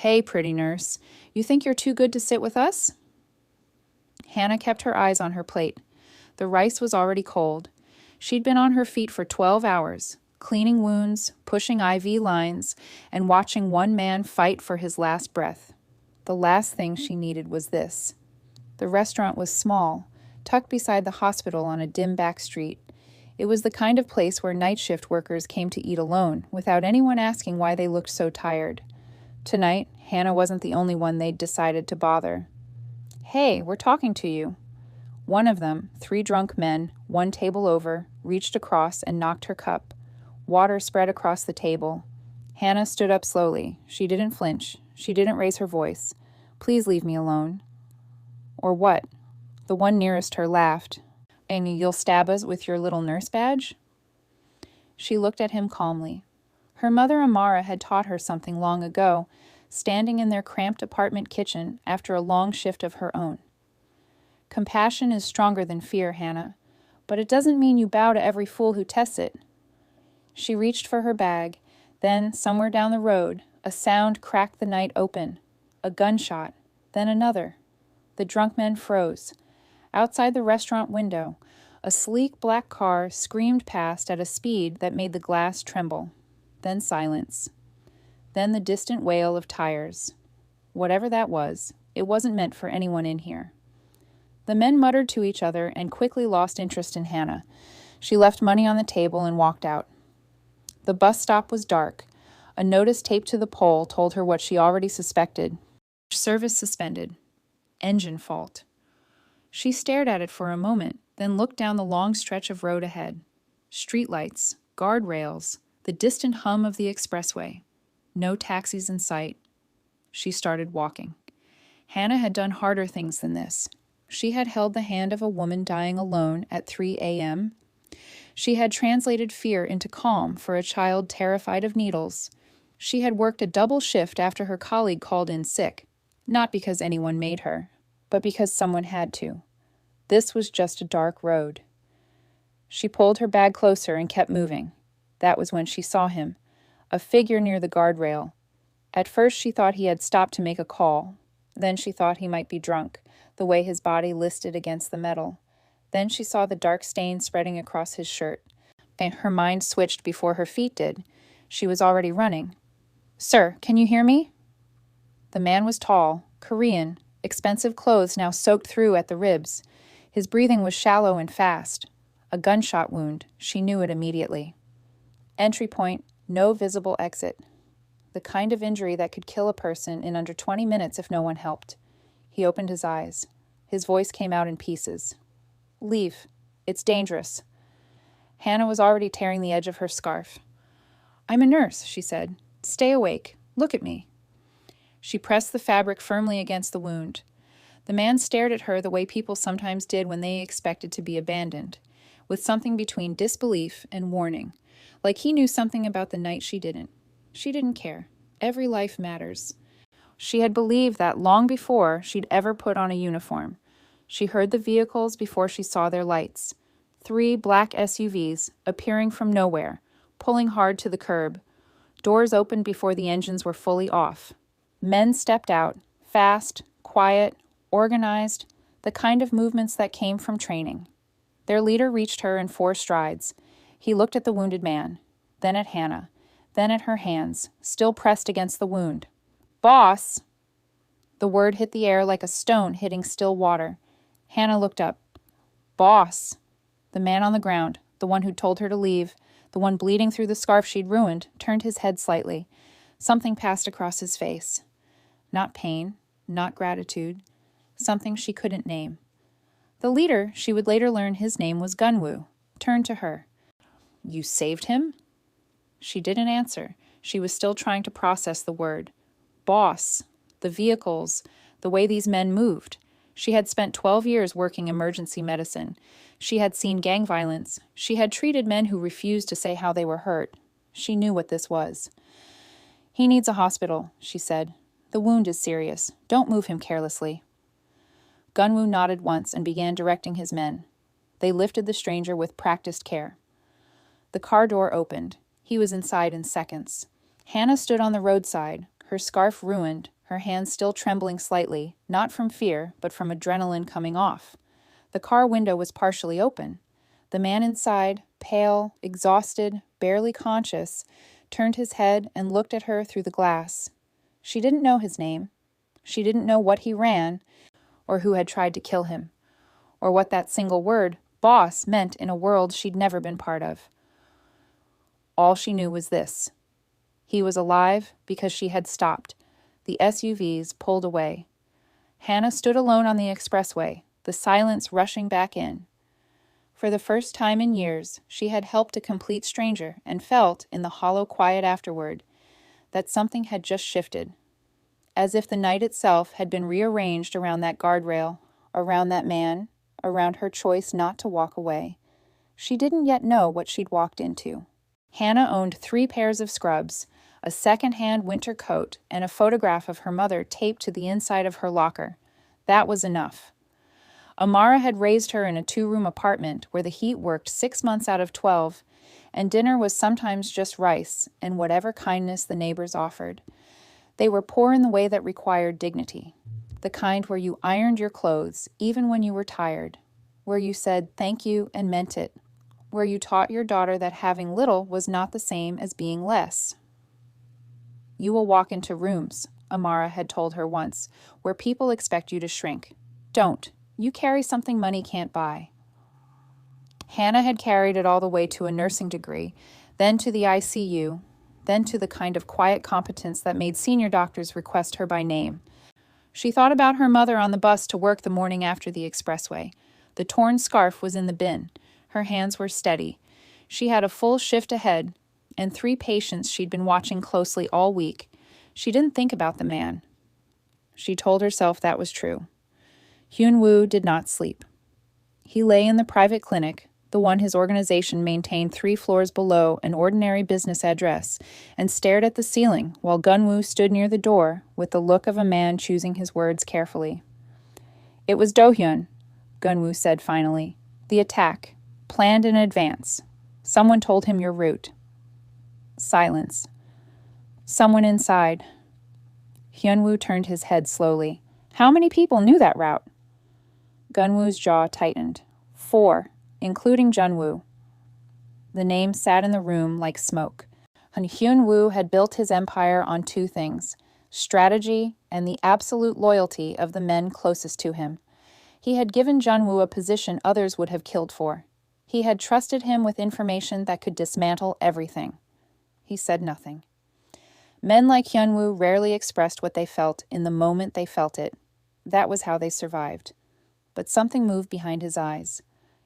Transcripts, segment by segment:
Hey, pretty nurse. You think you're too good to sit with us? Hannah kept her eyes on her plate. The rice was already cold. She'd been on her feet for 12 hours, cleaning wounds, pushing IV lines, and watching one man fight for his last breath. The last thing she needed was this. The restaurant was small, tucked beside the hospital on a dim back street. It was the kind of place where night shift workers came to eat alone, without anyone asking why they looked so tired. Tonight, Hannah wasn't the only one they'd decided to bother. "Hey, we're talking to you." One of them, 3 drunk men, one table over, reached across and knocked her cup. Water spread across the table. Hannah stood up slowly. She didn't flinch. She didn't raise her voice. "Please leave me alone." "Or what?" The one nearest her laughed. "And you'll stab us with your little nurse badge?" She looked at him calmly. Her mother Amara had taught her something long ago, standing in their cramped apartment kitchen after a long shift of her own. Compassion is stronger than fear, Hannah, but it doesn't mean you bow to every fool who tests it. She reached for her bag. Then, somewhere down the road, a sound cracked the night open. A gunshot, then another. The drunk men froze. Outside the restaurant window, a sleek black car screamed past at a speed that made the glass tremble. Then silence. Then the distant wail of tires. Whatever that was, it wasn't meant for anyone in here. The men muttered to each other and quickly lost interest in Hannah. She left money on the table and walked out. The bus stop was dark. A notice taped to the pole told her what she already suspected. Service suspended. Engine fault. She stared at it for a moment, then looked down the long stretch of road ahead. Streetlights, guardrails, the distant hum of the expressway. No taxis in sight. She started walking. Hannah had done harder things than this. She had held the hand of a woman dying alone at 3 a.m. She had translated fear into calm for a child terrified of needles. She had worked a double shift after her colleague called in sick, not because anyone made her, but because someone had to. This was just a dark road. She pulled her bag closer and kept moving. That was when she saw him, a figure near the guardrail. At first she thought he had stopped to make a call. Then she thought he might be drunk, the way his body listed against the metal. Then she saw the dark stain spreading across his shirt. And her mind switched before her feet did. She was already running. "Sir, can you hear me?" The man was tall, Korean, expensive clothes now soaked through at the ribs. His breathing was shallow and fast. A gunshot wound. She knew it immediately. Entry point, no visible exit. The kind of injury that could kill a person in under 20 minutes if no one helped. He opened his eyes. His voice came out in pieces. "Leave. It's dangerous." Hannah was already tearing the edge of her scarf. "I'm a nurse," she said. "Stay awake. Look at me." She pressed the fabric firmly against the wound. The man stared at her the way people sometimes did when they expected to be abandoned, with something between disbelief and warning, like he knew something about the night she didn't. She didn't care. Every life matters. She had believed that long before she'd ever put on a uniform. She heard the vehicles before she saw their lights. 3 black SUVs, appearing from nowhere, pulling hard to the curb. Doors opened before the engines were fully off. Men stepped out, fast, quiet, organized, the kind of movements that came from training. Their leader reached her in 4 strides. He looked at the wounded man, then at Hannah, then at her hands, still pressed against the wound. "Boss!" The word hit the air like a stone hitting still water. Hannah looked up. "Boss!" The man on the ground, the one who'd told her to leave, the one bleeding through the scarf she'd ruined, turned his head slightly. Something passed across his face. Not pain, not gratitude, something she couldn't name. The leader, she would later learn his name was Gunwoo, turned to her. "You saved him?" She didn't answer. She was still trying to process the word. Boss, the vehicles, the way these men moved. She had spent 12 years working emergency medicine. She had seen gang violence. She had treated men who refused to say how they were hurt. She knew what this was. "He needs a hospital," she said. "The wound is serious. Don't move him carelessly." Gunwoo nodded once and began directing his men. They lifted the stranger with practiced care. The car door opened. He was inside in seconds. Hannah stood on the roadside, her scarf ruined, her hands still trembling slightly, not from fear, but from adrenaline coming off. The car window was partially open. The man inside, pale, exhausted, barely conscious, turned his head and looked at her through the glass. She didn't know his name. She didn't know what he ran, or who had tried to kill him, or what that single word, boss, meant in a world she'd never been part of. All she knew was this. He was alive because she had stopped. The SUVs pulled away. Hannah stood alone on the expressway, the silence rushing back in. For the first time in years, she had helped a complete stranger and felt, in the hollow quiet afterward, that something had just shifted, as if the night itself had been rearranged around that guardrail, around that man, around her choice not to walk away. She didn't yet know what she'd walked into. Hannah owned 3 pairs of scrubs, a second-hand winter coat, and a photograph of her mother taped to the inside of her locker. That was enough. Amara had raised her in a 2-room apartment where the heat worked 6 months out of 12, and dinner was sometimes just rice and whatever kindness the neighbors offered. They were poor in the way that required dignity, the kind where you ironed your clothes even when you were tired, where you said thank you and meant it, where you taught your daughter that having little was not the same as being less. You will walk into rooms, Amara had told her once, where people expect you to shrink. Don't. You carry something money can't buy. Hannah had carried it all the way to a nursing degree, then to the ICU, then to the kind of quiet competence that made senior doctors request her by name. She thought about her mother on the bus to work the morning after the expressway. The torn scarf was in the bin. Her hands were steady. She had a full shift ahead, and 3 patients she'd been watching closely all week. She didn't think about the man. She told herself that was true. Hyun-woo did not sleep. He lay in the private clinic, the one his organization maintained 3 floors below an ordinary business address, and stared at the ceiling while Gun-woo stood near the door with the look of a man choosing his words carefully. It was Do-hyun, Gun-woo said finally. The attack, planned in advance. Someone told him your route. Silence. Someone inside. Hyun-woo turned his head slowly. How many people knew that route? Gun-woo's jaw tightened. 4, including Jun-woo. The name sat in the room like smoke. Hyun-woo had built his empire on 2 things, strategy and the absolute loyalty of the men closest to him. He had given Jun-woo a position others would have killed for. He had trusted him with information that could dismantle everything. He said nothing. Men like Hyun-woo rarely expressed what they felt in the moment they felt it. That was how they survived. But something moved behind his eyes.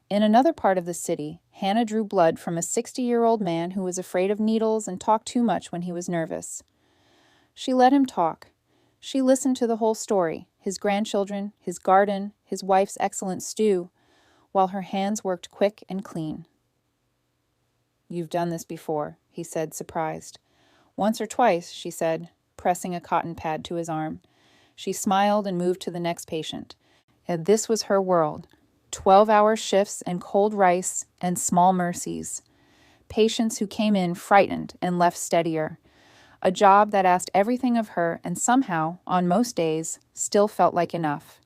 In another part of the city, Hannah drew blood from a 60-year-old man who was afraid of needles and talked too much when he was nervous. She let him talk. She listened to the whole story, his grandchildren, his garden, his wife's excellent stew, while her hands worked quick and clean. You've done this before, he said, surprised. Once or twice, she said, pressing a cotton pad to his arm. She smiled and moved to the next patient. And this was her world. 12-hour shifts and cold rice and small mercies. Patients who came in frightened and left steadier. A job that asked everything of her and somehow, on most days, still felt like enough.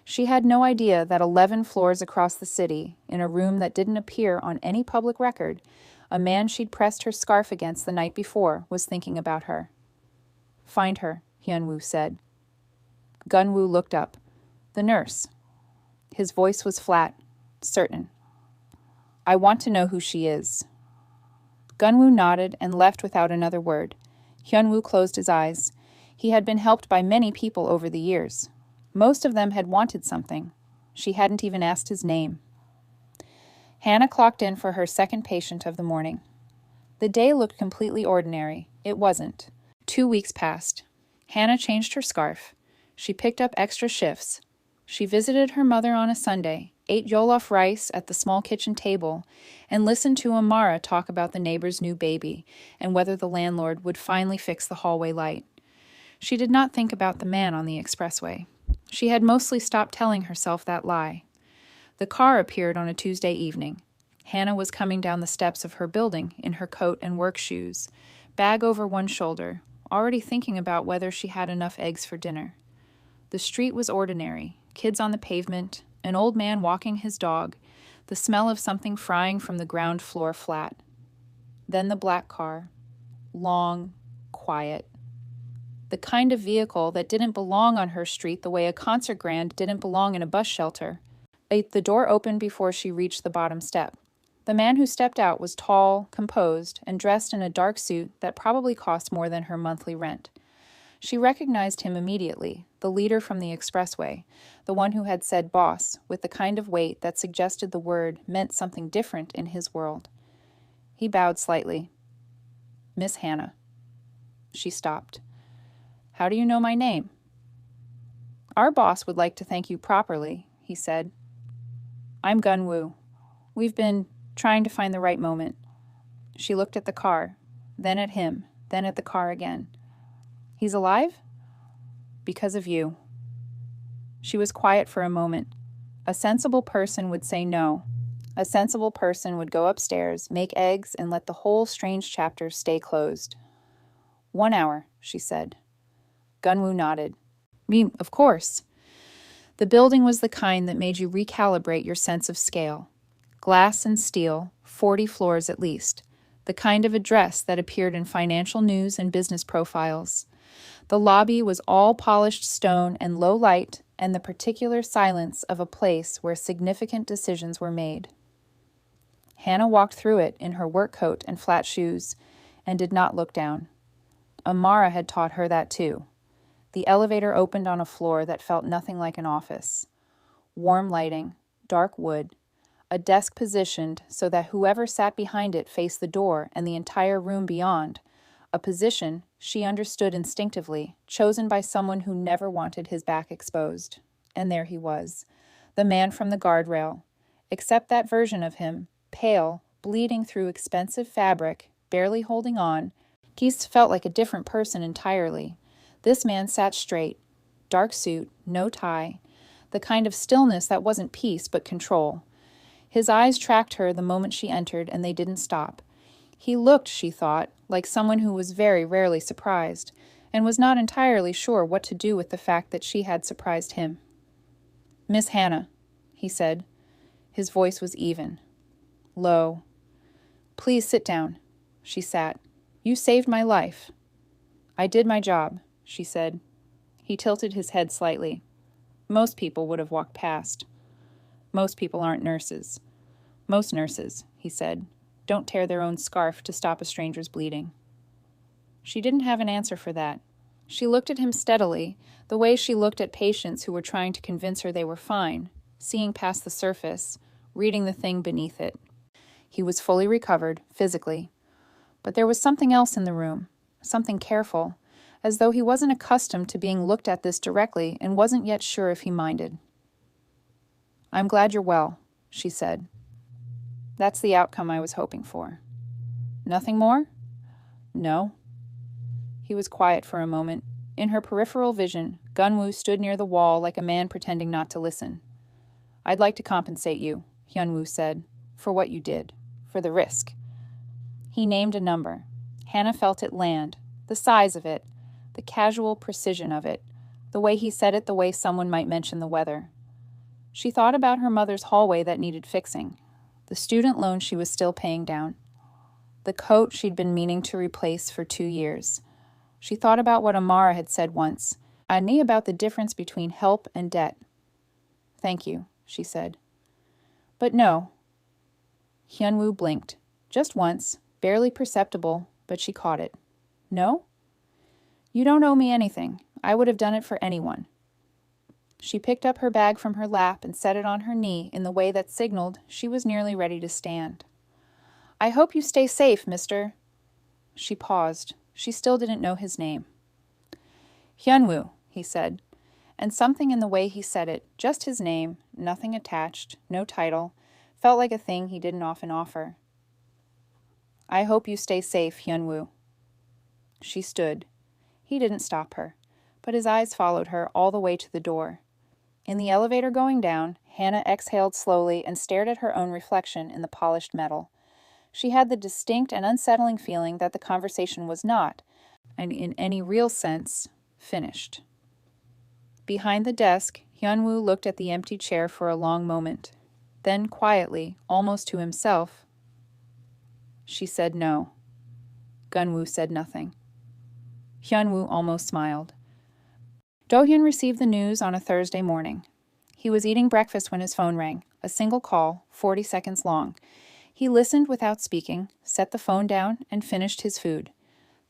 She had no idea that 11 floors across the city, in a room that didn't appear on any public record, a man she'd pressed her scarf against the night before was thinking about her. Find her, Hyun-woo said. Gun-woo looked up. The nurse. His voice was flat, certain. I want to know who she is. Gun-woo nodded and left without another word. Hyun-woo closed his eyes. He had been helped by many people over the years. Most of them had wanted something. She hadn't even asked his name. Hannah clocked in for her second patient of the morning. The day looked completely ordinary. It wasn't. 2 weeks passed. Hannah changed her scarf. She picked up extra shifts. She visited her mother on a Sunday, ate jollof rice at the small kitchen table, and listened to Amara talk about the neighbor's new baby and whether the landlord would finally fix the hallway light. She did not think about the man on the expressway. She had mostly stopped telling herself that lie. The car appeared on a Tuesday evening. Hannah was coming down the steps of her building in her coat and work shoes, bag over one shoulder, already thinking about whether she had enough eggs for dinner. The street was ordinary, kids on the pavement, an old man walking his dog, the smell of something frying from the ground floor flat. Then the black car, long, quiet. The kind of vehicle that didn't belong on her street the way a concert grand didn't belong in a bus shelter. The door opened before she reached the bottom step. The man who stepped out was tall, composed, and dressed in a dark suit that probably cost more than her monthly rent. She recognized him immediately, the leader from the expressway, the one who had said boss, with the kind of weight that suggested the word meant something different in his world. He bowed slightly. Miss Hannah. She stopped. How do you know my name? Our boss would like to thank you properly, he said. I'm Gun-woo. We've been trying to find the right moment. She looked at the car, then at him, then at the car again. He's alive? Because of you. She was quiet for a moment. A sensible person would say no. A sensible person would go upstairs, make eggs, and let the whole strange chapter stay closed. 1 hour, she said. Gun-woo nodded. Of course. The building was the kind that made you recalibrate your sense of scale. Glass and steel, 40 floors at least. The kind of address that appeared in financial news and business profiles. The lobby was all polished stone and low light, and the particular silence of a place where significant decisions were made. Hannah walked through it in her work coat and flat shoes, and did not look down. Amara had taught her that too. The elevator opened on a floor that felt nothing like an office. Warm lighting, dark wood, a desk positioned so that whoever sat behind it faced the door and the entire room beyond, a position, she understood instinctively, chosen by someone who never wanted his back exposed. And there he was, the man from the guardrail. Except that version of him, pale, bleeding through expensive fabric, barely holding on, Geese felt like a different person entirely. This man sat straight, dark suit, no tie, the kind of stillness that wasn't peace but control. His eyes tracked her the moment she entered, and they didn't stop. He looked, she thought, like someone who was very rarely surprised, and was not entirely sure what to do with the fact that she had surprised him. Miss Hannah, he said. His voice was even, low. Please sit down. She sat. You saved my life. I did my job, she said. He tilted his head slightly. Most people would have walked past. Most people aren't nurses. Most nurses, he said, don't tear their own scarf to stop a stranger's bleeding. She didn't have an answer for that. She looked at him steadily, the way she looked at patients who were trying to convince her they were fine, seeing past the surface, reading the thing beneath it. He was fully recovered, physically. But there was something else in the room, something careful, as though he wasn't accustomed to being looked at this directly and wasn't yet sure if he minded. I'm glad you're well, she said. That's the outcome I was hoping for. Nothing more? No. He was quiet for a moment. In her peripheral vision, Gun-woo stood near the wall like a man pretending not to listen. I'd like to compensate you, Hyun-woo said, for what you did, for the risk. He named a number. Hannah felt it land, the size of it, the casual precision of it, the way he said it the way someone might mention the weather. She thought about her mother's hallway that needed fixing, the student loan she was still paying down, the coat she'd been meaning to replace for 2 years. She thought about what Amara had said once, I knew about the difference between help and debt. Thank you, she said. But no. Hyun-woo blinked, just once, barely perceptible, but she caught it. No? You don't owe me anything. I would have done it for anyone. She picked up her bag from her lap and set it on her knee in the way that signaled she was nearly ready to stand. I hope you stay safe, mister. She paused. She still didn't know his name. Hyun-woo, he said, and something in the way he said it, just his name, nothing attached, no title, felt like a thing he didn't often offer. I hope you stay safe, Hyun-woo. She stood. He didn't stop her, but his eyes followed her all the way to the door. In the elevator going down, Hannah exhaled slowly and stared at her own reflection in the polished metal. She had the distinct and unsettling feeling that the conversation was not, and in any real sense, finished. Behind the desk, Hyunwoo looked at the empty chair for a long moment. Then quietly, almost to himself, she said no. Gunwoo said nothing. Hyunwoo almost smiled. Do-hyun received the news on a Thursday morning. He was eating breakfast when his phone rang, a single call, 40 seconds long. He listened without speaking, set the phone down, and finished his food.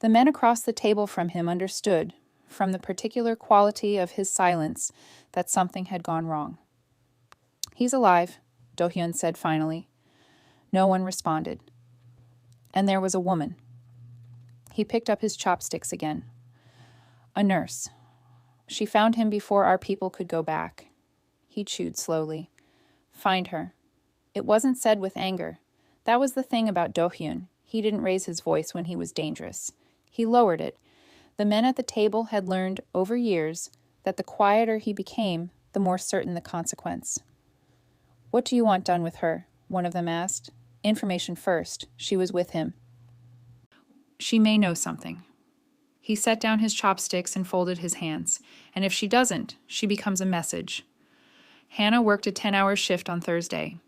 The men across the table from him understood, from the particular quality of his silence, that something had gone wrong. "He's alive," Do-hyun said finally. No one responded. And there was a woman. He picked up his chopsticks again. A nurse. She found him before our people could go back. He chewed slowly. Find her. It wasn't said with anger. That was the thing about Do-hyun. He didn't raise his voice when he was dangerous. He lowered it. The men at the table had learned over years that the quieter he became, the more certain the consequence. "What do you want done with her?" one of them asked. "Information first. She was with him." "She may know something." He set down his chopsticks and folded his hands. "And if she doesn't, she becomes a message." Hannah worked a 10-hour shift on Thursday.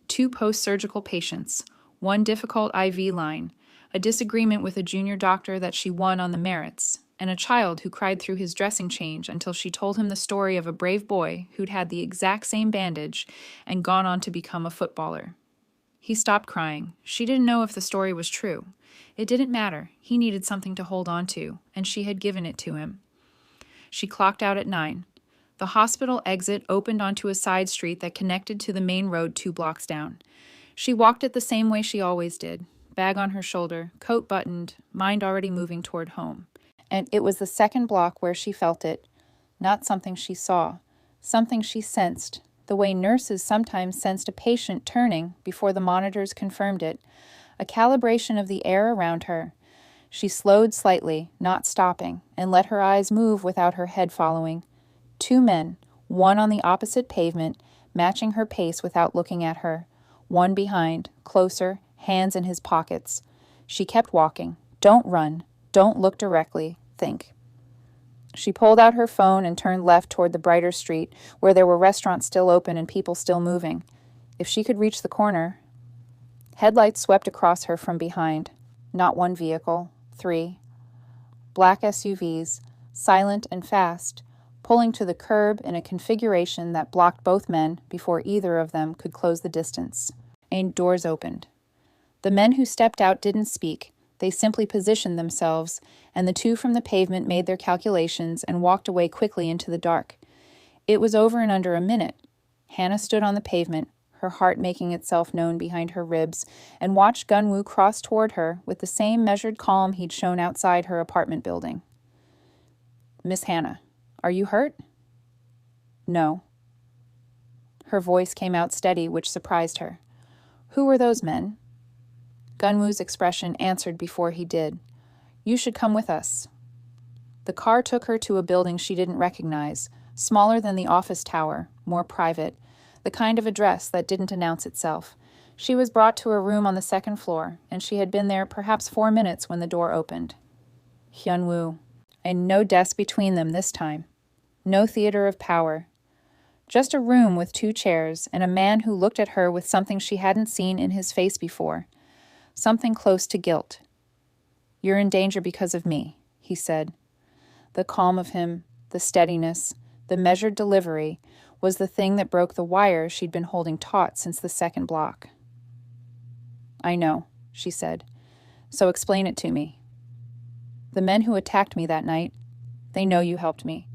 2 post-surgical patients, 1 difficult IV line, a disagreement with a junior doctor that she won on the merits, and a child who cried through his dressing change until she told him the story of a brave boy who'd had the exact same bandage and gone on to become a footballer. He stopped crying. She didn't know if the story was true. It didn't matter. He needed something to hold on to, and she had given it to him. She clocked out at 9. The hospital exit opened onto a side street that connected to the main road 2 blocks down. She walked it the same way she always did, bag on her shoulder, coat buttoned, mind already moving toward home. And it was the second block where she felt it, not something she saw, something she sensed, the way nurses sometimes sensed a patient turning before the monitors confirmed it, a calibration of the air around her. She slowed slightly, not stopping, and let her eyes move without her head following. 2 men, one on the opposite pavement, matching her pace without looking at her, one behind, closer, hands in his pockets. She kept walking. Don't run. Don't look directly. Think. She pulled out her phone and turned left toward the brighter street, where there were restaurants still open and people still moving. If she could reach the corner. Headlights swept across her from behind. Not 1 vehicle, 3. Black SUVs, silent and fast, pulling to the curb in a configuration that blocked both men before either of them could close the distance. And doors opened. The men who stepped out didn't speak. They simply positioned themselves, and the 2 from the pavement made their calculations and walked away quickly into the dark. It was over in under a minute. Hannah stood on the pavement, her heart making itself known behind her ribs, and watched Gunwoo cross toward her with the same measured calm he'd shown outside her apartment building. "Miss Hannah, are you hurt?" "No." Her voice came out steady, which surprised her. "Who were those men?" Gunwoo's expression answered before he did. "You should come with us." The car took her to a building she didn't recognize, smaller than the office tower, more private, the kind of address that didn't announce itself. She was brought to a room on the 2nd floor, and she had been there perhaps 4 minutes when the door opened. Hyunwoo. And no desk between them this time. No theater of power. Just a room with 2 chairs and a man who looked at her with something she hadn't seen in his face before. Something close to guilt. "You're in danger because of me," he said. The calm of him, the steadiness, the measured delivery, was the thing that broke the wire she'd been holding taut since the 2nd block. "I know," she said. "So explain it to me." "The men who attacked me that night, they know you helped me.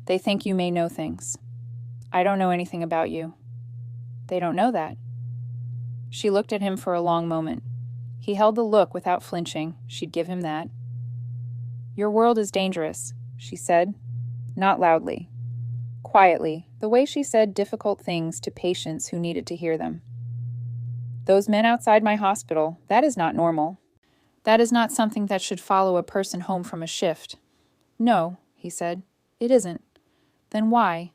They think you may know things. I don't know anything about you." "They don't know that." She looked at him for a long moment. He held the look without flinching. She'd give him that. "Your world is dangerous," she said. Not loudly. Quietly, the way she said difficult things to patients who needed to hear them. "Those men outside my hospital, that is not normal. That is not something that should follow a person home from a shift." "No," he said. "It isn't." "Then why?"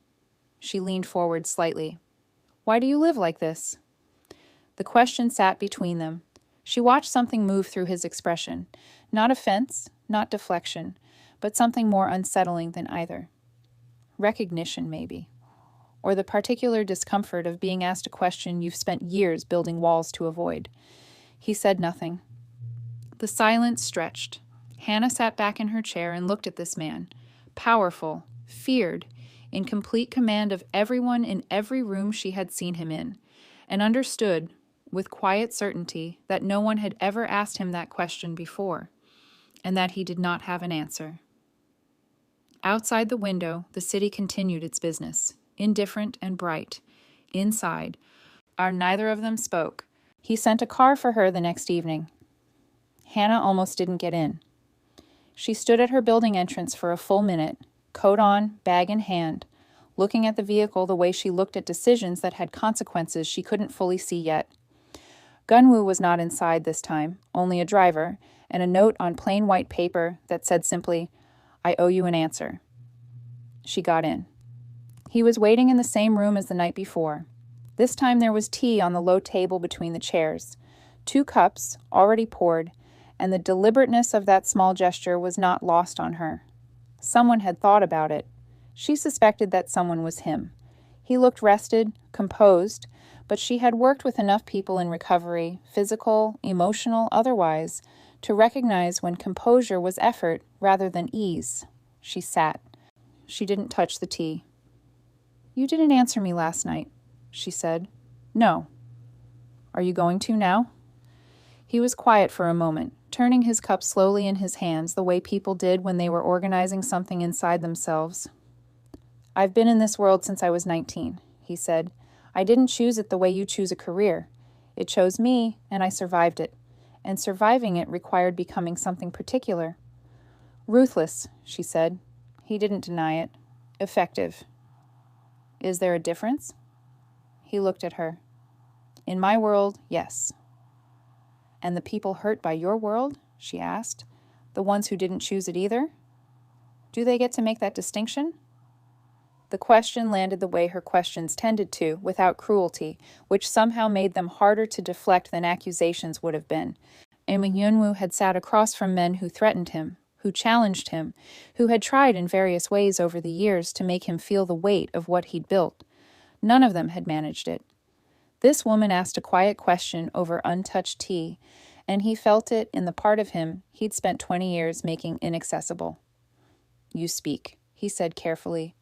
She leaned forward slightly. "Why do you live like this?" The question sat between them. She watched something move through his expression. Not offense, not deflection, but something more unsettling than either. Recognition, maybe. Or the particular discomfort of being asked a question you've spent years building walls to avoid. He said nothing. The silence stretched. Hannah sat back in her chair and looked at this man, powerful, feared, in complete command of everyone in every room she had seen him in, and understood, with quiet certainty, that no one had ever asked him that question before, and that he did not have an answer. Outside the window, the city continued its business, indifferent and bright. Inside, neither of them spoke. He sent a car for her the next evening. Hannah almost didn't get in. She stood at her building entrance for a full minute, coat on, bag in hand, looking at the vehicle the way she looked at decisions that had consequences she couldn't fully see yet. Gunwoo was not inside this time, only a driver, and a note on plain white paper that said simply, "I owe you an answer." She got in. He was waiting in the same room as the night before. This time there was tea on the low table between the chairs, 2 cups, already poured, and the deliberateness of that small gesture was not lost on her. Someone had thought about it. She suspected that someone was him. He looked rested, composed, but she had worked with enough people in recovery, physical, emotional, otherwise, to recognize when composure was effort rather than ease. She sat. She didn't touch the tea. "You didn't answer me last night," she said. "No." "Are you going to now?" He was quiet for a moment, turning his cup slowly in his hands the way people did when they were organizing something inside themselves. "I've been in this world since I was 19, he said. "I didn't choose it the way you choose a career. It chose me, and I survived it. And surviving it required becoming something particular." "Ruthless," she said. He didn't deny it. "Effective." "Is there a difference?" He looked at her. "In my world, yes." "And the people hurt by your world?" she asked. "The ones who didn't choose it either? Do they get to make that distinction?" The question landed the way her questions tended to, without cruelty, which somehow made them harder to deflect than accusations would have been. And Yunwoo had sat across from men who threatened him, who challenged him, who had tried in various ways over the years to make him feel the weight of what he'd built. None of them had managed it. This woman asked a quiet question over untouched tea, and he felt it in the part of him he'd spent 20 years making inaccessible. "You speak," he said carefully,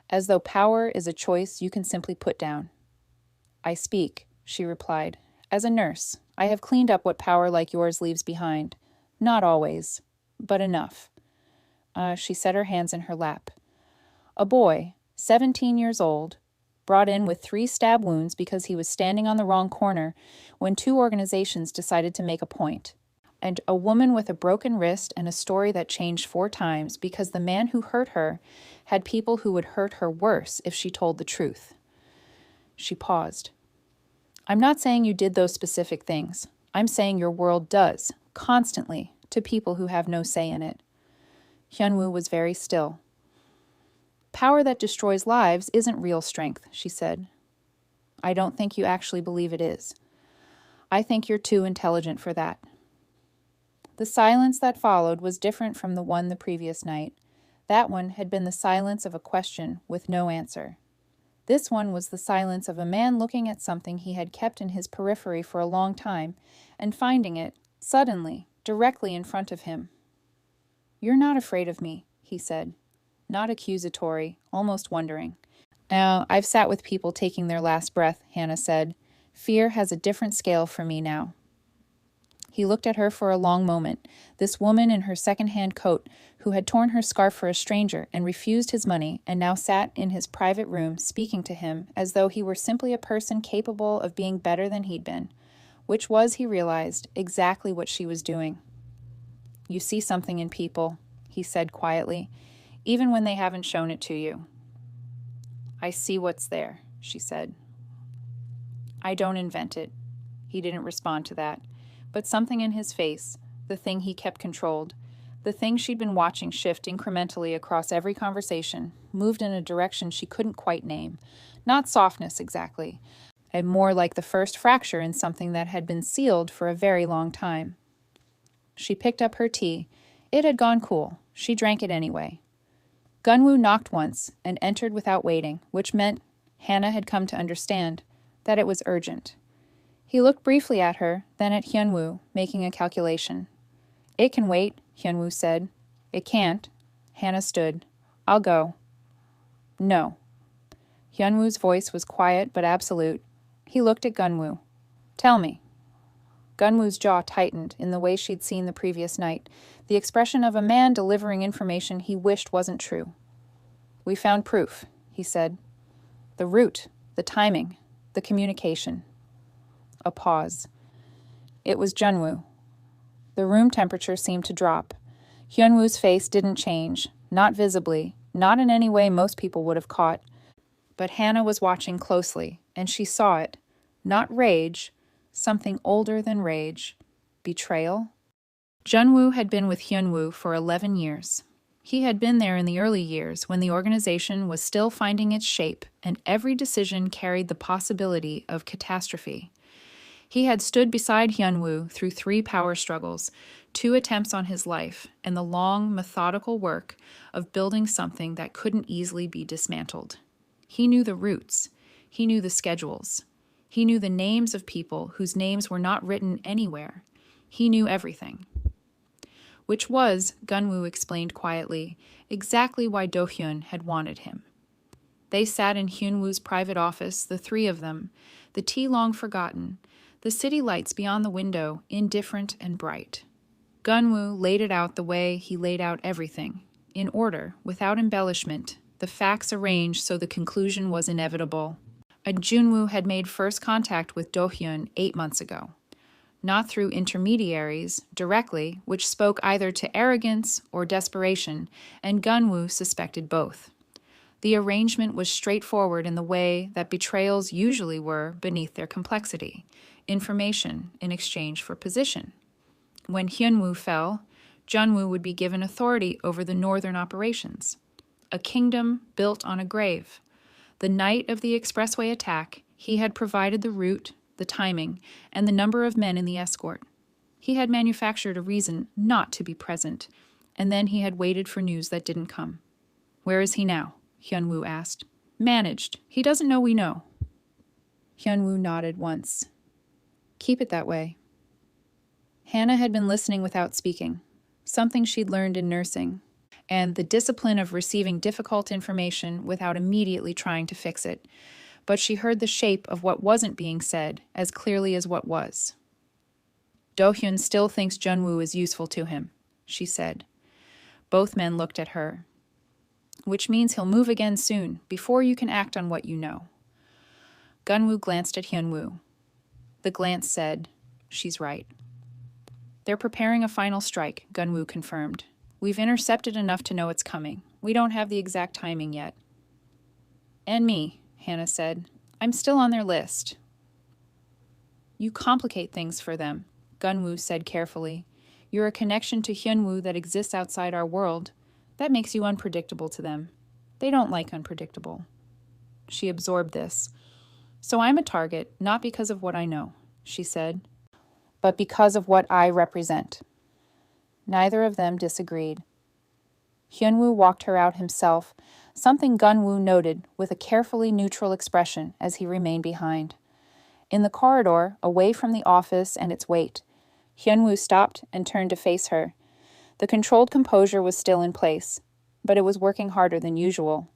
"as though power is a choice you can simply put down." "I speak," she replied, "as a nurse. I have cleaned up what power like yours leaves behind. Not always, but enough." She set her hands in her lap. "A boy, 17 years old, brought in with 3 stab wounds because he was standing on the wrong corner when 2 organizations decided to make a point. And a woman with a broken wrist and a story that changed 4 times because the man who hurt her had people who would hurt her worse if she told the truth." She paused. "I'm not saying you did those specific things. I'm saying your world does, constantly, to people who have no say in it." Hyunwoo was very still. "Power that destroys lives isn't real strength," she said. "I don't think you actually believe it is. I think you're too intelligent for that." The silence that followed was different from the one the previous night. That one had been the silence of a question with no answer. This one was the silence of a man looking at something he had kept in his periphery for a long time and finding it, suddenly, directly in front of him. "You're not afraid of me," he said. Not accusatory, almost wondering. "Now, I've sat with people taking their last breath," Hannah said. "Fear has a different scale for me now." He looked at her for a long moment, this woman in her second-hand coat who had torn her scarf for a stranger and refused his money and now sat in his private room speaking to him as though he were simply a person capable of being better than he'd been, which was, he realized, exactly what she was doing. "You see something in people," he said quietly, "even when they haven't shown it to you." "I see what's there," she said. "I don't invent it." He didn't respond to that. But something in his face, the thing he kept controlled, the thing she'd been watching shift incrementally across every conversation, moved in a direction she couldn't quite name. Not softness exactly, and more like the first fracture in something that had been sealed for a very long time. She picked up her tea, It had gone cool. She drank it anyway. Gunwoo knocked once and entered without waiting, which meant, Hannah had come to understand, that it was urgent. He looked briefly at her, then at Hyunwoo, making a calculation. It can wait, Hyunwoo said. It can't. Hannah stood. I'll go. No. Hyunwoo's voice was quiet but absolute. He looked at Gunwoo. Tell me. Gunwoo's jaw tightened in the way she'd seen the previous night, the expression of a man delivering information he wished wasn't true. We found proof, he said. The route, the timing, the communication. A pause. It was Junwoo. The room temperature seemed to drop. Hyunwoo's face didn't change, not visibly, not in any way most people would have caught. But Hannah was watching closely, and she saw it. Not rage, something older than rage. Betrayal? Junwoo had been with Hyunwoo for 11 years. He had been there in the early years when the organization was still finding its shape and every decision carried the possibility of catastrophe. He had stood beside Hyunwoo through 3 power struggles, 2 attempts on his life, and the long, methodical work of building something that couldn't easily be dismantled. He knew the routes. He knew the schedules. He knew the names of people whose names were not written anywhere. He knew everything. Which was, Gunwoo explained quietly, exactly why Do-hyun had wanted him. They sat in Hyunwoo's private office, the 3 of them, the tea long forgotten, the city lights beyond the window, indifferent and bright. Gunwoo laid it out the way he laid out everything, in order, without embellishment, the facts arranged so the conclusion was inevitable. And Junwoo had made first contact with Do-hyun 8 months ago. Not through intermediaries, directly, which spoke either to arrogance or desperation, and Gunwoo suspected both. The arrangement was straightforward in the way that betrayals usually were beneath their complexity, information in exchange for position. When Hyunwoo fell, Junwoo would be given authority over the northern operations. A kingdom built on a grave. The night of the expressway attack, he had provided the route, the timing, and the number of men in the escort. He had manufactured a reason not to be present, and then he had waited for news that didn't come. Where is he now? Hyunwoo asked. Managed. He doesn't know we know. Hyunwoo nodded once. Keep it that way. Hannah had been listening without speaking, something she'd learned in nursing, and the discipline of receiving difficult information without immediately trying to fix it. But she heard the shape of what wasn't being said as clearly as what was. Do-hyun still thinks Junwoo is useful to him, she said. Both men looked at her. Which means he'll move again soon, before you can act on what you know. Gunwoo glanced at Hyunwoo. The glance said, she's right. They're preparing a final strike, Gunwoo confirmed. We've intercepted enough to know it's coming. We don't have the exact timing yet. And me, Hannah said. I'm still on their list. You complicate things for them, Gunwoo said carefully. You're a connection to Hyunwoo that exists outside our world. That makes you unpredictable to them. They don't like unpredictable. She absorbed this. So I'm a target, not because of what I know, she said, but because of what I represent. Neither of them disagreed. Hyunwoo walked her out himself, something Gunwoo noted with a carefully neutral expression as he remained behind. In the corridor, away from the office and its weight, Hyunwoo stopped and turned to face her. The controlled composure was still in place, but it was working harder than usual.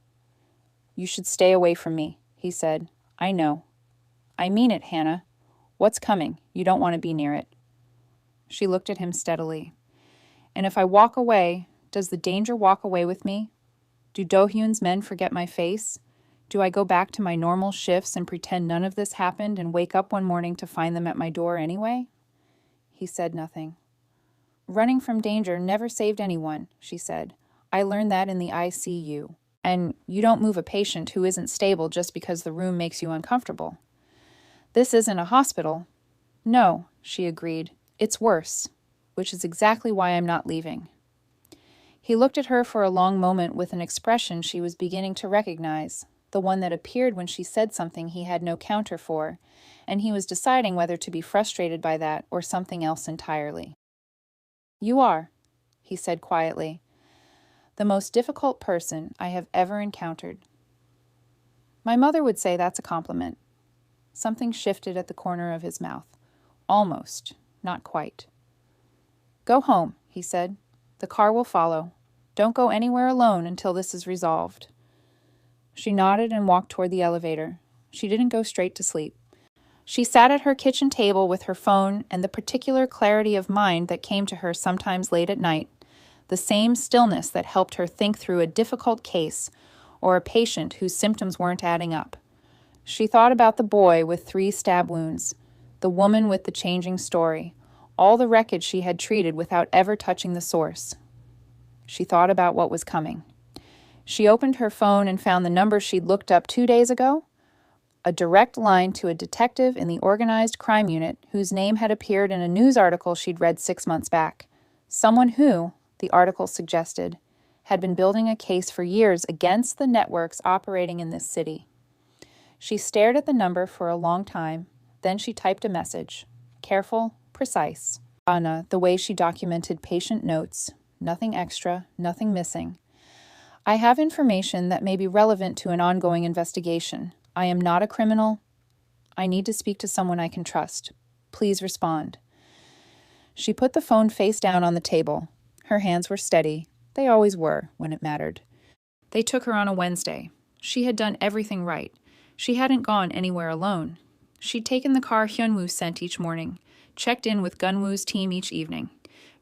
You should stay away from me, he said. I know. I mean it, Hannah. What's coming? You don't want to be near it. She looked at him steadily. And if I walk away, does the danger walk away with me? Do Do-hyun's men forget my face? Do I go back to my normal shifts and pretend none of this happened and wake up one morning to find them at my door anyway? He said nothing. Running from danger never saved anyone, she said. I learned that in the ICU. And you don't move a patient who isn't stable just because the room makes you uncomfortable. This isn't a hospital. No, she agreed. It's worse, which is exactly why I'm not leaving. He looked at her for a long moment with an expression she was beginning to recognize, the one that appeared when she said something he had no counter for, and he was deciding whether to be frustrated by that or something else entirely. You are. he said quietly. "The most difficult person I have ever encountered." My mother would say that's a compliment. Something shifted at the corner of his mouth. Almost, not quite. "Go home," he said. "The car will follow. Don't go anywhere alone until this is resolved." She nodded and walked toward the elevator. She didn't go straight to sleep. She sat at her kitchen table with her phone and the particular clarity of mind that came to her sometimes late at night, the same stillness that helped her think through a difficult case or a patient whose symptoms weren't adding up. She thought about the boy with 3 stab wounds, the woman with the changing story, all the wreckage she had treated without ever touching the source. She thought about what was coming. She opened her phone and found the number she'd looked up 2 days ago, a direct line to a detective in the organized crime unit whose name had appeared in a news article she'd read 6 months back. Someone who, the article suggested, had been building a case for years against the networks operating in this city. She stared at the number for a long time, then she typed a message. Careful, precise. Anna, the way she documented patient notes. Nothing extra, nothing missing. "I have information that may be relevant to an ongoing investigation. I am not a criminal. I need to speak to someone I can trust. Please respond." She put the phone face down on the table. Her hands were steady. They always were, when it mattered. They took her on a Wednesday. She had done everything right. She hadn't gone anywhere alone. She'd taken the car Hyunwoo sent each morning, checked in with Gunwoo's team each evening,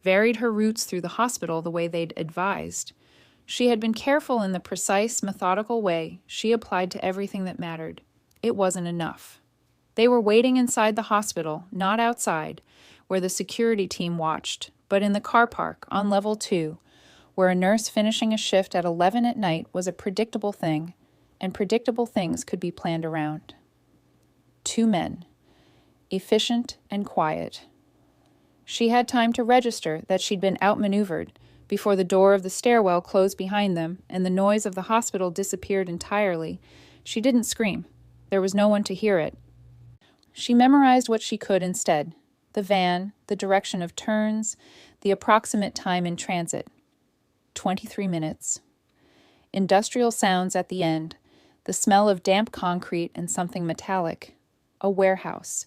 varied her routes through the hospital the way they'd advised. She had been careful in the precise, methodical way she applied to everything that mattered. It wasn't enough. They were waiting inside the hospital, not outside, where the security team watched, but in the car park on level 2, where a nurse finishing a shift at 11 at night was a predictable thing, and predictable things could be planned around. 2 men, efficient and quiet. She had time to register that she'd been outmaneuvered before the door of the stairwell closed behind them and the noise of the hospital disappeared entirely. She didn't scream. There was no one to hear it. She memorized what she could instead: the van, the direction of turns, the approximate time in transit. 23 minutes. Industrial sounds at the end, the smell of damp concrete and something metallic. A warehouse.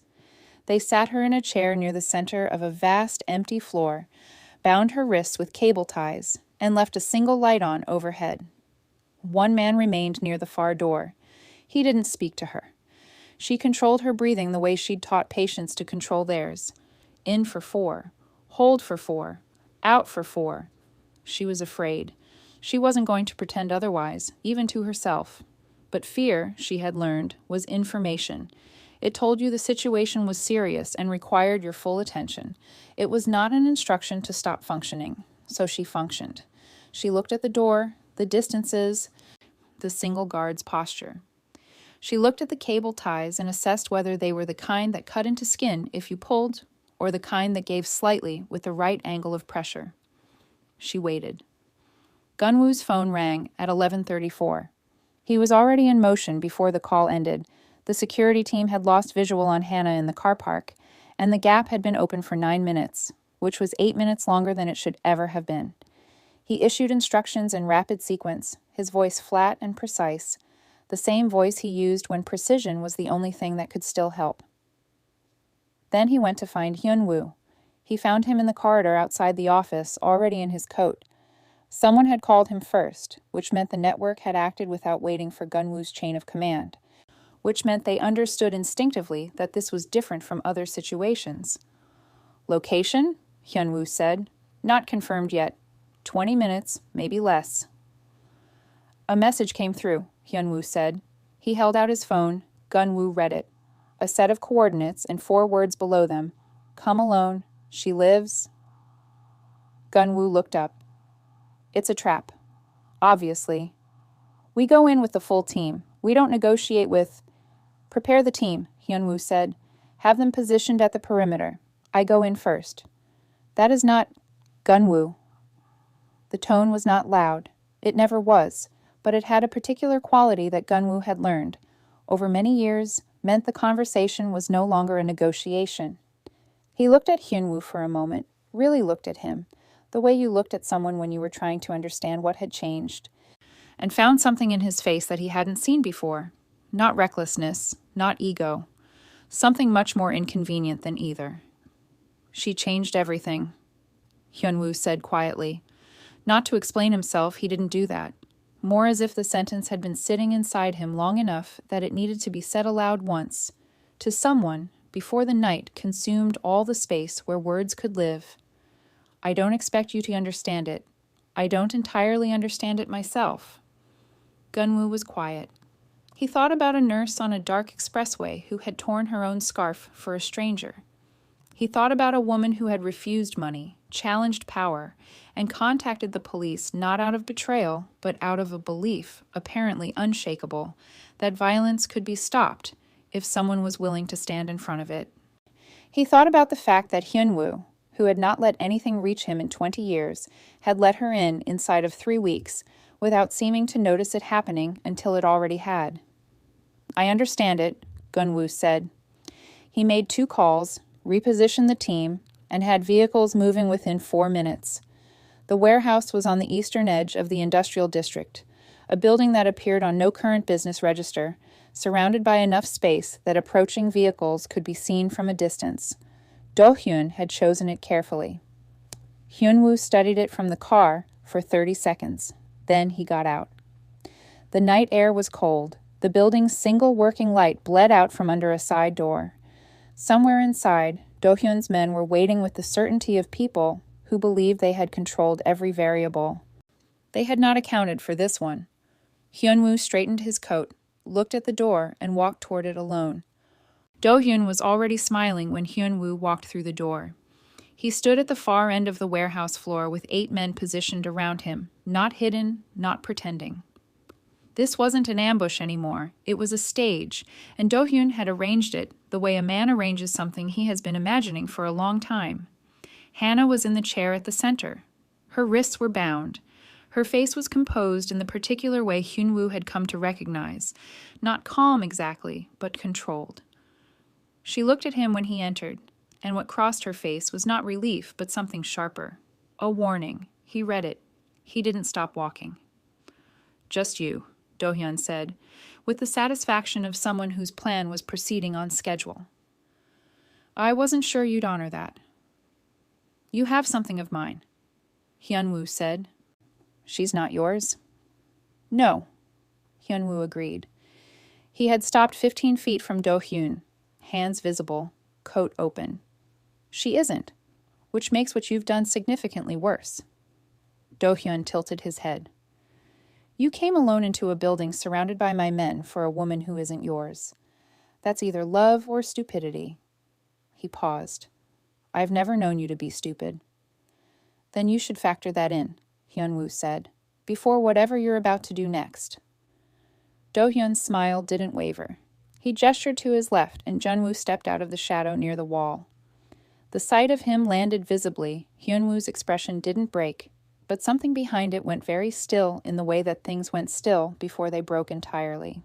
They sat her in a chair near the center of a vast empty floor, bound her wrists with cable ties, and left a single light on overhead. 1 man remained near the far door. He didn't speak to her. She controlled her breathing the way she'd taught patients to control theirs. In for 4, hold for 4, out for 4. She was afraid. She wasn't going to pretend otherwise, even to herself. But fear, she had learned, was information. It told you the situation was serious and required your full attention. It was not an instruction to stop functioning, so she functioned. She looked at the door, the distances, the single guard's posture. She looked at the cable ties and assessed whether they were the kind that cut into skin if you pulled, or the kind that gave slightly with the right angle of pressure. She waited. Gunwoo's phone rang at 11:34. He was already in motion before the call ended. The security team had lost visual on Hannah in the car park, and the gap had been open for 9 minutes, which was 8 minutes longer than it should ever have been. He issued instructions in rapid sequence, his voice flat and precise, the same voice he used when precision was the only thing that could still help. Then he went to find Hyunwoo. He found him in the corridor outside the office, already in his coat. Someone had called him first, which meant the network had acted without waiting for Gunwoo's chain of command, which meant they understood instinctively that this was different from other situations. "Location?" Hyunwoo said. "Not confirmed yet. 20 minutes, maybe less." A message came through, Hyunwoo said. He held out his phone. Gunwoo read it. A set of coordinates and 4 words below them. "Come alone. She lives." Gunwoo looked up. "It's a trap. Obviously. We go in with the full team. We don't negotiate with—" "Prepare the team," Hyunwoo said. "Have them positioned at the perimeter. I go in first." "That is not Gunwoo." The tone was not loud. It never was, but it had a particular quality that Gunwoo had learned, over many years, meant the conversation was no longer a negotiation. He looked at Hyunwoo for a moment, really looked at him, the way you looked at someone when you were trying to understand what had changed, and found something in his face that he hadn't seen before. Not recklessness, not ego. Something much more inconvenient than either. She changed everything, Hyunwoo said quietly. Not to explain himself, he didn't do that. More as if the sentence had been sitting inside him long enough that it needed to be said aloud once, to someone, before the night consumed all the space where words could live. I don't expect you to understand it. I don't entirely understand it myself. Gunwoo was quiet. He thought about a nurse on a dark expressway who had torn her own scarf for a stranger. He thought about a woman who had refused money, challenged power, and contacted the police not out of betrayal, but out of a belief, apparently unshakable, that violence could be stopped if someone was willing to stand in front of it. He thought about the fact that Hyunwoo, who had not let anything reach him in 20 years, had let her in inside of 3 weeks, without seeming to notice it happening until it already had. I understand it, Gunwoo said. He made 2 calls, repositioned the team, and had vehicles moving within 4 minutes. The warehouse was on the eastern edge of the industrial district, a building that appeared on no current business register, surrounded by enough space that approaching vehicles could be seen from a distance. Do-hyun had chosen it carefully. Hyunwoo studied it from the car for 30 seconds. Then he got out. The night air was cold. The building's single working light bled out from under a side door. Somewhere inside, Do-hyun's men were waiting with the certainty of people who believed they had controlled every variable. They had not accounted for this one. Hyunwoo straightened his coat, looked at the door, and walked toward it alone. Do-hyun was already smiling when Hyunwoo walked through the door. He stood at the far end of the warehouse floor with 8 men positioned around him, not hidden, not pretending. This wasn't an ambush anymore. It was a stage, and Do-hyun had arranged it the way a man arranges something he has been imagining for a long time. Hannah was in the chair at the center. Her wrists were bound. Her face was composed in the particular way Hyunwoo had come to recognize, not calm exactly, but controlled. She looked at him when he entered, and what crossed her face was not relief, but something sharper. A warning. He read it. He didn't stop walking. Just you, Do-hyun said, with the satisfaction of someone whose plan was proceeding on schedule. I wasn't sure you'd honor that. You have something of mine, Hyunwoo said. She's not yours? No, Hyunwoo agreed. He had stopped 15 feet from Do-hyun, hands visible, coat open. She isn't, which makes what you've done significantly worse. Do-hyun tilted his head. You came alone into a building surrounded by my men for a woman who isn't yours. That's either love or stupidity. He paused. I've never known you to be stupid. Then you should factor that in, Hyunwoo said, before whatever you're about to do next. Do-hyun's smile didn't waver. He gestured to his left, and Junwoo stepped out of the shadow near the wall. The sight of him landed visibly. Hyunwoo's expression didn't break, but something behind it went very still in the way that things went still before they broke entirely.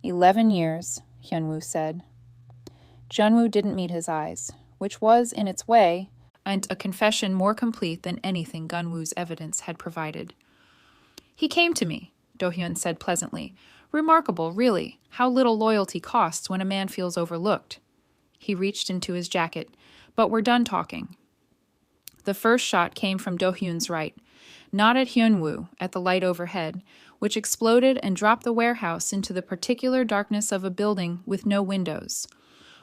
11 years, Hyunwoo said. Junwoo didn't meet his eyes, which was, in its way, and a confession more complete than anything Gunwoo's evidence had provided. He came to me, Do-hyun said pleasantly. Remarkable, really, how little loyalty costs when a man feels overlooked. He reached into his jacket. But we're done talking. The first shot came from Do-hyun's right, not at Hyunwoo, at the light overhead, which exploded and dropped the warehouse into the particular darkness of a building with no windows.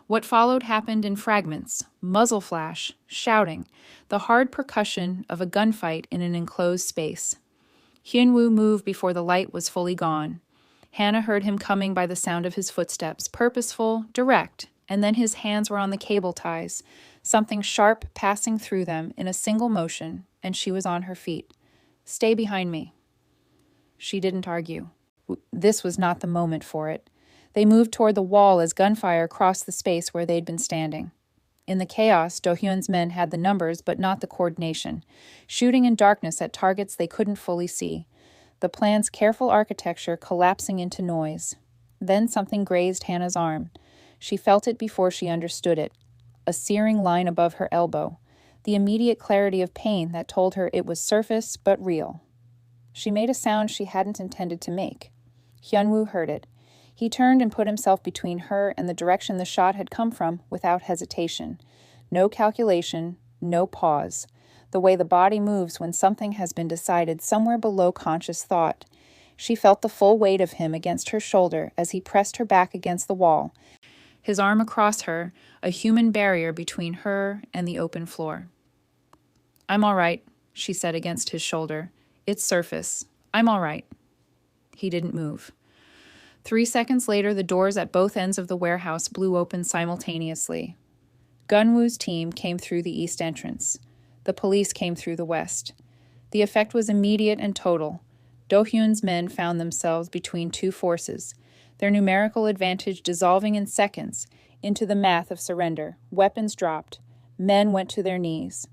What followed happened in fragments, muzzle flash, shouting, the hard percussion of a gunfight in an enclosed space. Hyunwoo moved before the light was fully gone. Hannah heard him coming by the sound of his footsteps, purposeful, direct, and then his hands were on the cable ties, something sharp passing through them in a single motion, and she was on her feet. Stay behind me. She didn't argue. This was not the moment for it. They moved toward the wall as gunfire crossed the space where they'd been standing. In the chaos, Do-hyun's men had the numbers but not the coordination, shooting in darkness at targets they couldn't fully see. The plan's careful architecture collapsing into noise. Then something grazed Hannah's arm. She felt it before she understood it. A searing line above her elbow. the immediate clarity of pain that told her it was surface but real. She made a sound she hadn't intended to make. Hyunwoo heard it. He turned and put himself between her and the direction the shot had come from without hesitation. No calculation, no pause. The way the body moves when something has been decided somewhere below conscious thought. She felt the full weight of him against her shoulder as he pressed her back against the wall, his arm across her, a human barrier between her and the open floor. "I'm all right," she said against his shoulder. "It's surface. I'm all right." He didn't move. 3 seconds later, the doors at both ends of the warehouse blew open simultaneously. Gunwoo's team came through the east entrance. The police came through the west. The effect was immediate and total. Do-hyun's men found themselves between two forces, their numerical advantage dissolving in seconds into the math of surrender. Weapons dropped. Men went to their knees.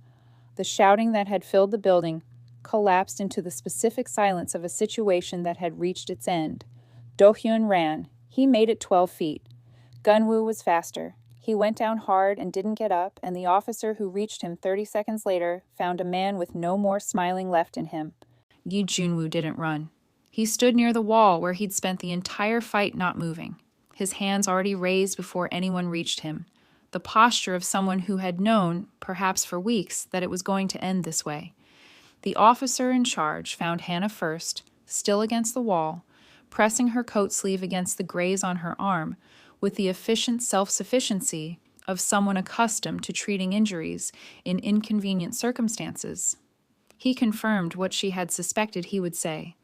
The shouting that had filled the building collapsed into the specific silence of a situation that had reached its end. Do-hyun ran. He made it 12 feet. Gunwoo was faster. He went down hard and didn't get up, and the officer who reached him 30 seconds later found a man with no more smiling left in him. Yi Junwoo didn't run. He stood near the wall where he'd spent the entire fight not moving, his hands already raised before anyone reached him, the posture of someone who had known, perhaps for weeks, that it was going to end this way. The officer in charge found Hannah first, still against the wall, pressing her coat sleeve against the graze on her arm, with the efficient self-sufficiency of someone accustomed to treating injuries in inconvenient circumstances. He confirmed what she had suspected he would say.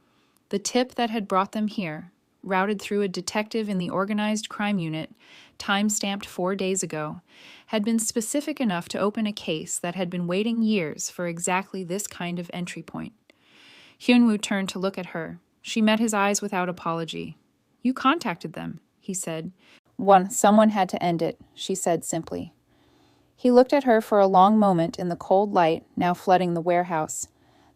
The tip that had brought them here, routed through a detective in the organized crime unit, time-stamped 4 days ago, had been specific enough to open a case that had been waiting years for exactly this kind of entry point. Hyunwoo turned to look at her. She met his eyes without apology. "You contacted them," he said. Someone had to end it," she said simply. He looked at her for a long moment in the cold light now flooding the warehouse.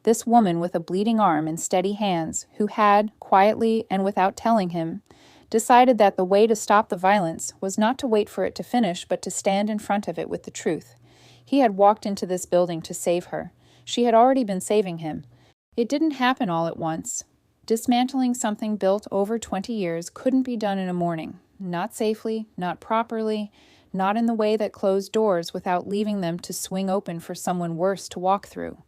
This woman with a bleeding arm and steady hands, who had, quietly and without telling him, decided that the way to stop the violence was not to wait for it to finish, but to stand in front of it with the truth. He had walked into this building to save her. She had already been saving him. It didn't happen all at once. Dismantling something built over 20 years couldn't be done in a morning. Not safely, not properly, not in the way that closed doors without leaving them to swing open for someone worse to walk through.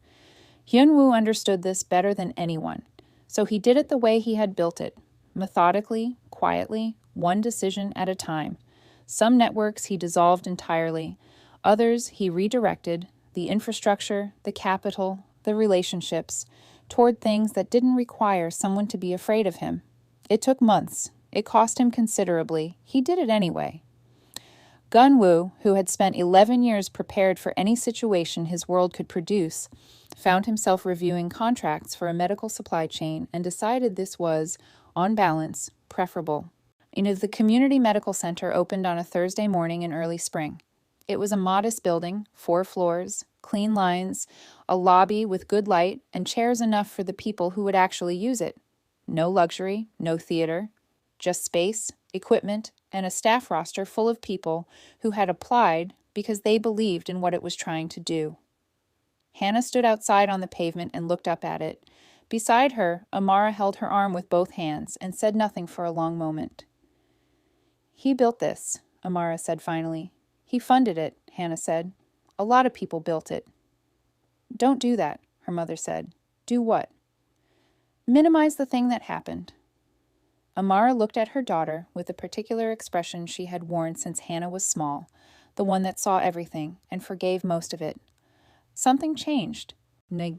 Hyunwoo understood this better than anyone, so he did it the way he had built it, methodically, quietly, one decision at a time. Some networks he dissolved entirely, others he redirected, the infrastructure, the capital, the relationships, toward things that didn't require someone to be afraid of him. It took months. It cost him considerably. He did it anyway. Gunwoo, who had spent 11 years prepared for any situation his world could produce, found himself reviewing contracts for a medical supply chain and decided this was, on balance, preferable. The community medical center opened on a Thursday morning in early spring. It was a modest building, 4 floors, clean lines, a lobby with good light, and chairs enough for the people who would actually use it. No luxury, no theater, just space, equipment, and a staff roster full of people who had applied because they believed in what it was trying to do. Hannah stood outside on the pavement and looked up at it. Beside her, Amara held her arm with both hands and said nothing for a long moment. "He built this," Amara said finally. "He funded it," Hannah said. "A lot of people built it." "Don't do that," her mother said. "Do what?" "Minimize the thing that happened." Amara looked at her daughter with a particular expression she had worn since Hannah was small, the one that saw everything and forgave most of it. Something changed.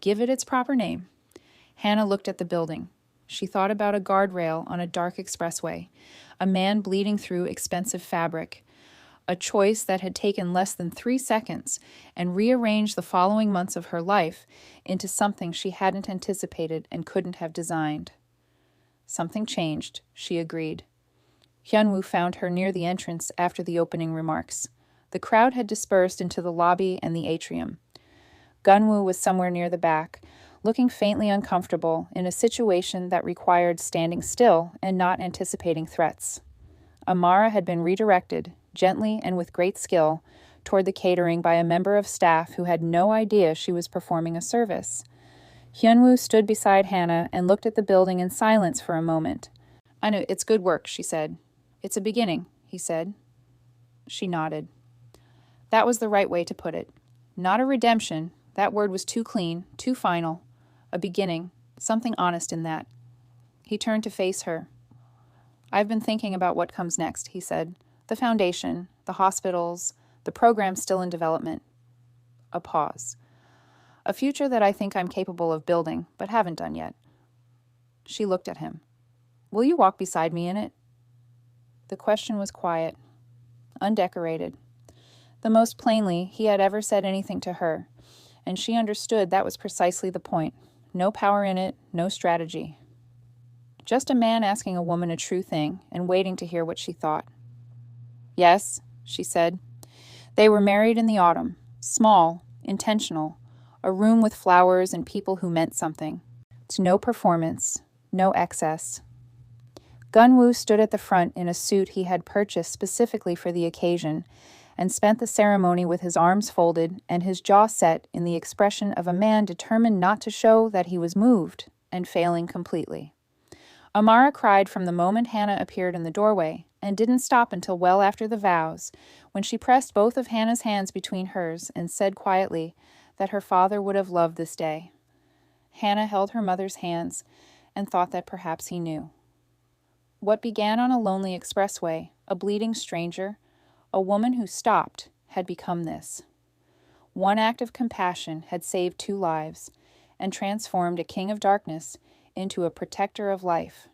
Give it its proper name. Hannah looked at the building. She thought about a guardrail on a dark expressway, a man bleeding through expensive fabric, a choice that had taken less than 3 seconds and rearranged the following months of her life into something she hadn't anticipated and couldn't have designed. Something changed, she agreed. Hyunwoo found her near the entrance after the opening remarks. The crowd had dispersed into the lobby and the atrium. Gunwoo was somewhere near the back, looking faintly uncomfortable in a situation that required standing still and not anticipating threats. Amara had been redirected, gently and with great skill, toward the catering by a member of staff who had no idea she was performing a service. Hyunwoo stood beside Hannah and looked at the building in silence for a moment. "I know, it's good work," she said. "It's a beginning," he said. She nodded. That was the right way to put it. Not a redemption. That word was too clean, too final. A beginning. Something honest in that. He turned to face her. "I've been thinking about what comes next," he said. "The foundation, the hospitals, the program still in development." A pause. "A future that I think I'm capable of building, but haven't done yet." She looked at him. "Will you walk beside me in it?" The question was quiet, undecorated. The most plainly he had ever said anything to her, and she understood that was precisely the point. No power in it, no strategy. Just a man asking a woman a true thing and waiting to hear what she thought. "Yes," she said. They were married in the autumn. Small, intentional. A room with flowers and people who meant something. No performance, no excess. Gunwoo stood at the front in a suit he had purchased specifically for the occasion and spent the ceremony with his arms folded and his jaw set in the expression of a man determined not to show that he was moved and failing completely. Amara cried from the moment Hannah appeared in the doorway and didn't stop until well after the vows, when she pressed both of Hannah's hands between hers and said quietly that her father would have loved this day. Hannah held her mother's hands and thought that perhaps he knew. What began on a lonely expressway, a bleeding stranger, a woman who stopped, had become this. One act of compassion had saved 2 lives and transformed a king of darkness into a protector of life.